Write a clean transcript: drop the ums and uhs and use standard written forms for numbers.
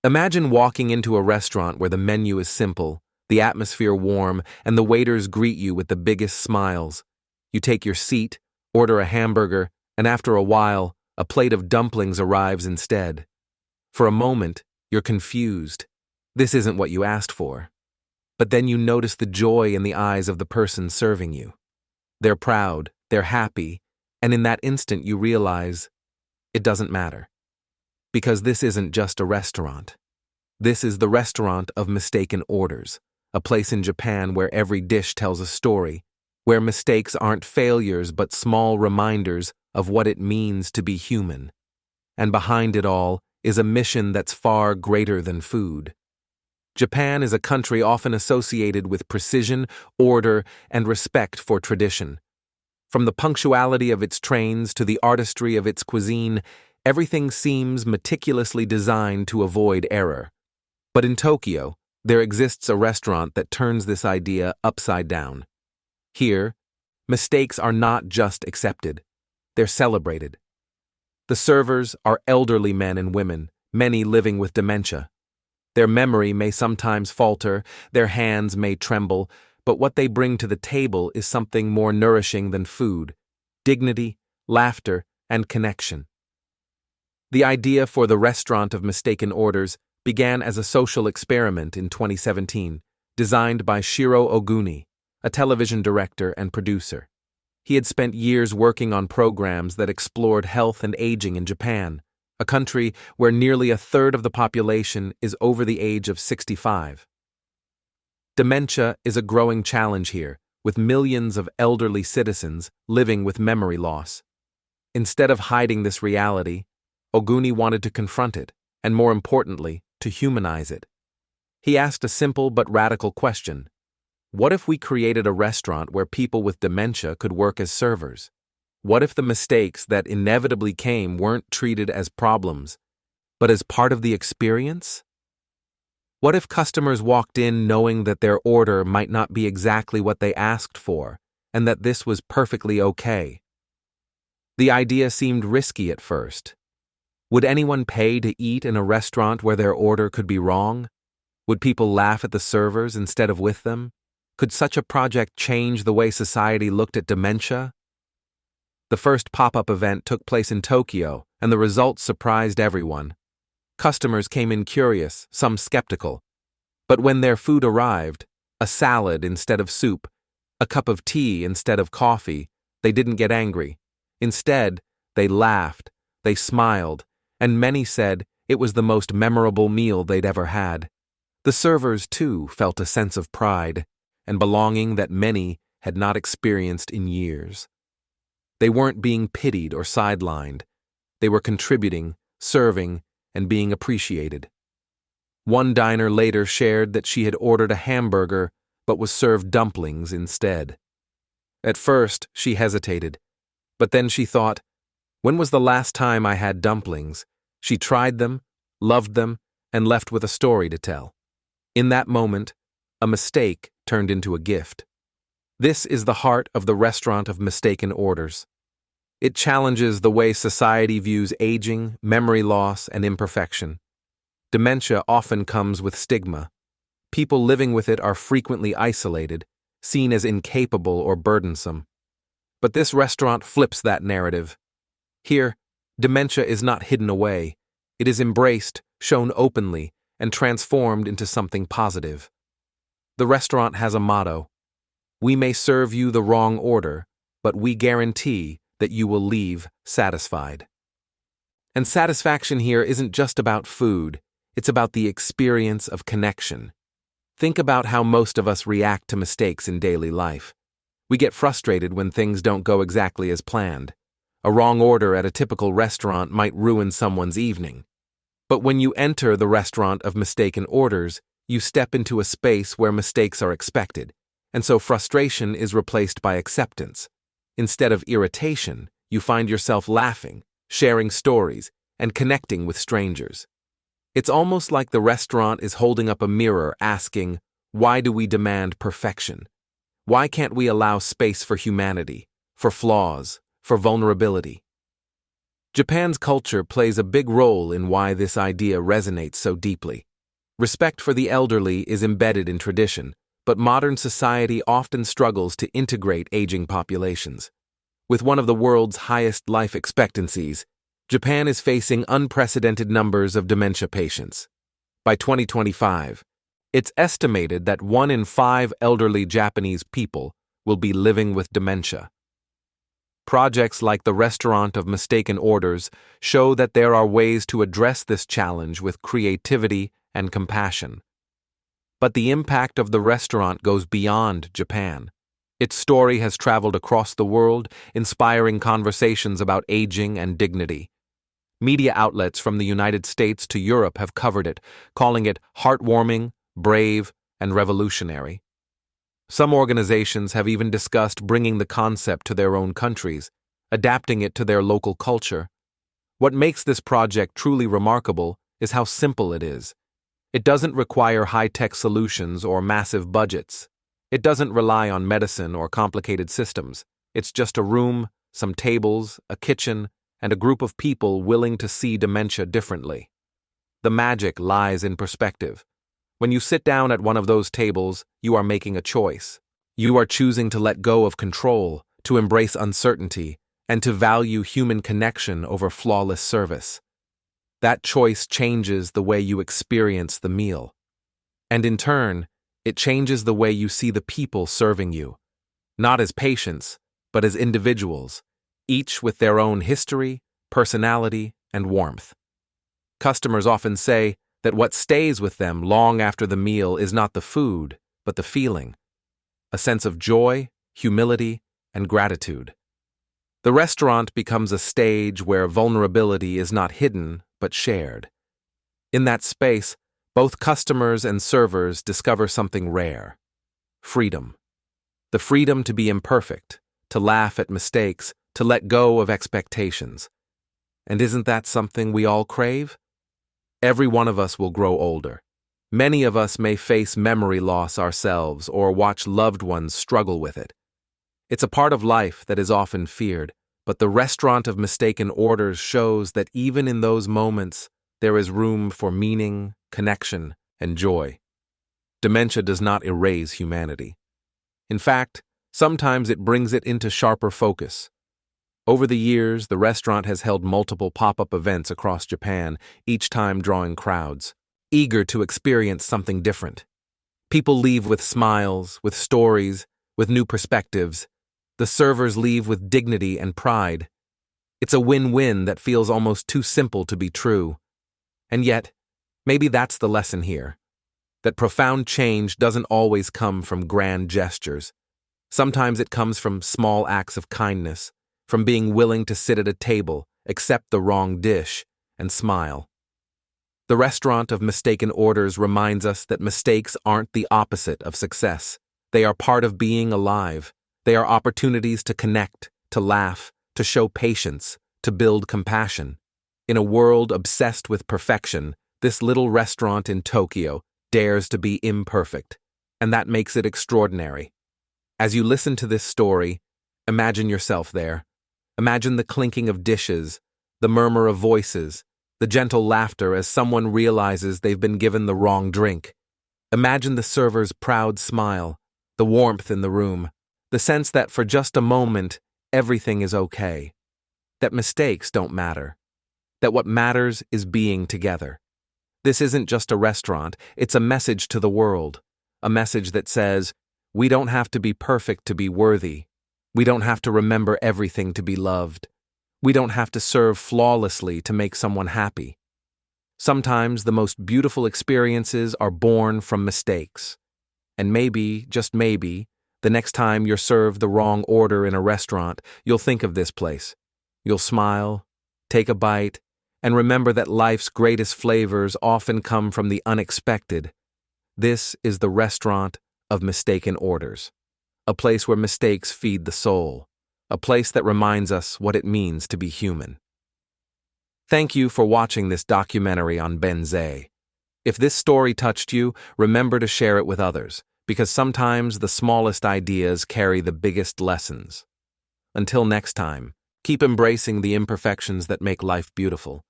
Imagine walking into a restaurant where the menu is simple, the atmosphere warm, and the waiters greet you with the biggest smiles. You take your seat, order a hamburger, and after a while, a plate of dumplings arrives instead. For a moment, you're confused. This isn't what you asked for. But then you notice the joy in the eyes of the person serving you. They're proud, they're happy, and in that instant you realize it doesn't matter. Because this isn't just a restaurant. This is the restaurant of mistaken orders, a place in Japan where every dish tells a story, where mistakes aren't failures but small reminders of what it means to be human. And behind it all is a mission that's far greater than food. Japan is a country often associated with precision, order, and respect for tradition. From the punctuality of its trains to the artistry of its cuisine, everything seems meticulously designed to avoid error. But in Tokyo, there exists a restaurant that turns this idea upside down. Here, mistakes are not just accepted, they're celebrated. The servers are elderly men and women, many living with dementia. Their memory may sometimes falter, their hands may tremble, but what they bring to the table is something more nourishing than food: dignity, laughter, and connection. The idea for the Restaurant of Mistaken Orders began as a social experiment in 2017, designed by Shiro Oguni, a television director and producer. He had spent years working on programs that explored health and aging in Japan, a country where nearly a third of the population is over the age of 65. Dementia is a growing challenge here, with millions of elderly citizens living with memory loss. Instead of hiding this reality, Oguni wanted to confront it, and more importantly, to humanize it. He asked a simple but radical question. What if we created a restaurant where people with dementia could work as servers? What if the mistakes that inevitably came weren't treated as problems, but as part of the experience? What if customers walked in knowing that their order might not be exactly what they asked for, and that this was perfectly okay? The idea seemed risky at first. Would anyone pay to eat in a restaurant where their order could be wrong? Would people laugh at the servers instead of with them? Could such a project change the way society looked at dementia? The first pop-up event took place in Tokyo, and the results surprised everyone. Customers came in curious, some skeptical. But when their food arrived, a salad instead of soup, a cup of tea instead of coffee, they didn't get angry. Instead, they laughed, they smiled, and many said it was the most memorable meal they'd ever had. The servers, too, felt a sense of pride and belonging that many had not experienced in years. They weren't being pitied or sidelined. They were contributing, serving, and being appreciated. One diner later shared that she had ordered a hamburger but was served dumplings instead. At first, she hesitated, but then she thought, when was the last time I had dumplings? She tried them, loved them, and left with a story to tell. In that moment, a mistake turned into a gift. This is the heart of the Restaurant of Mistaken Orders. It challenges the way society views aging, memory loss, and imperfection. Dementia often comes with stigma. People living with it are frequently isolated, seen as incapable or burdensome. But this restaurant flips that narrative. Here, dementia is not hidden away. It is embraced, shown openly, and transformed into something positive. The restaurant has a motto: "We may serve you the wrong order, but we guarantee that you will leave satisfied." And satisfaction here isn't just about food, it's about the experience of connection. Think about how most of us react to mistakes in daily life. We get frustrated when things don't go exactly as planned. A wrong order at a typical restaurant might ruin someone's evening. But when you enter the Restaurant of Mistaken Orders, you step into a space where mistakes are expected, and so frustration is replaced by acceptance. Instead of irritation, you find yourself laughing, sharing stories, and connecting with strangers. It's almost like the restaurant is holding up a mirror asking, why do we demand perfection? Why can't we allow space for humanity, for flaws, for vulnerability? Japan's culture plays a big role in why this idea resonates so deeply. Respect for the elderly is embedded in tradition, but modern society often struggles to integrate aging populations. With one of the world's highest life expectancies, Japan is facing unprecedented numbers of dementia patients. By 2025, it's estimated that 1 in 5 elderly Japanese people will be living with dementia. Projects like the Restaurant of Mistaken Orders show that there are ways to address this challenge with creativity and compassion. But the impact of the restaurant goes beyond Japan. Its story has traveled across the world, inspiring conversations about aging and dignity. Media outlets from the United States to Europe have covered it, calling it heartwarming, brave, and revolutionary. Some organizations have even discussed bringing the concept to their own countries, adapting it to their local culture. What makes this project truly remarkable is how simple it is. It doesn't require high-tech solutions or massive budgets. It doesn't rely on medicine or complicated systems. It's just a room, some tables, a kitchen, and a group of people willing to see dementia differently. The magic lies in perspective. When you sit down at one of those tables, you are making a choice. You are choosing to let go of control, to embrace uncertainty, and to value human connection over flawless service. That choice changes the way you experience the meal. And in turn, it changes the way you see the people serving you, not as patients, but as individuals, each with their own history, personality, and warmth. Customers often say that what stays with them long after the meal is not the food, but the feeling, a sense of joy, humility, and gratitude. The restaurant becomes a stage where vulnerability is not hidden, but shared. In that space, both customers and servers discover something rare: freedom. The freedom to be imperfect, to laugh at mistakes, to let go of expectations. And isn't that something we all crave? Every one of us will grow older. Many of us may face memory loss ourselves or watch loved ones struggle with it. It's a part of life that is often feared, but the Restaurant of Mistaken Orders shows that even in those moments, there is room for meaning, connection, and joy. Dementia does not erase humanity. In fact, sometimes it brings it into sharper focus. Over the years, the restaurant has held multiple pop-up events across Japan, each time drawing crowds, eager to experience something different. People leave with smiles, with stories, with new perspectives. The servers leave with dignity and pride. It's a win-win that feels almost too simple to be true. And yet, maybe that's the lesson here. That profound change doesn't always come from grand gestures. Sometimes it comes from small acts of kindness, from being willing to sit at a table, accept the wrong dish, and smile. The Restaurant of Mistaken Orders reminds us that mistakes aren't the opposite of success. They are part of being alive. They are opportunities to connect, to laugh, to show patience, to build compassion. In a world obsessed with perfection, this little restaurant in Tokyo dares to be imperfect, and that makes it extraordinary. As you listen to this story, imagine yourself there. Imagine the clinking of dishes, the murmur of voices, the gentle laughter as someone realizes they've been given the wrong drink. Imagine the server's proud smile, the warmth in the room, the sense that for just a moment, everything is okay. That mistakes don't matter. That what matters is being together. This isn't just a restaurant, it's a message to the world. A message that says, we don't have to be perfect to be worthy. We don't have to remember everything to be loved. We don't have to serve flawlessly to make someone happy. Sometimes the most beautiful experiences are born from mistakes. And maybe, just maybe, the next time you're served the wrong order in a restaurant, you'll think of this place. You'll smile, take a bite, and remember that life's greatest flavors often come from the unexpected. This is the Restaurant of Mistaken Orders. A place where mistakes feed the soul, a place that reminds us what it means to be human. Thank you for watching this documentary on Bnzay. If this story touched you, remember to share it with others, because sometimes the smallest ideas carry the biggest lessons. Until next time, Keep embracing the imperfections that make life beautiful.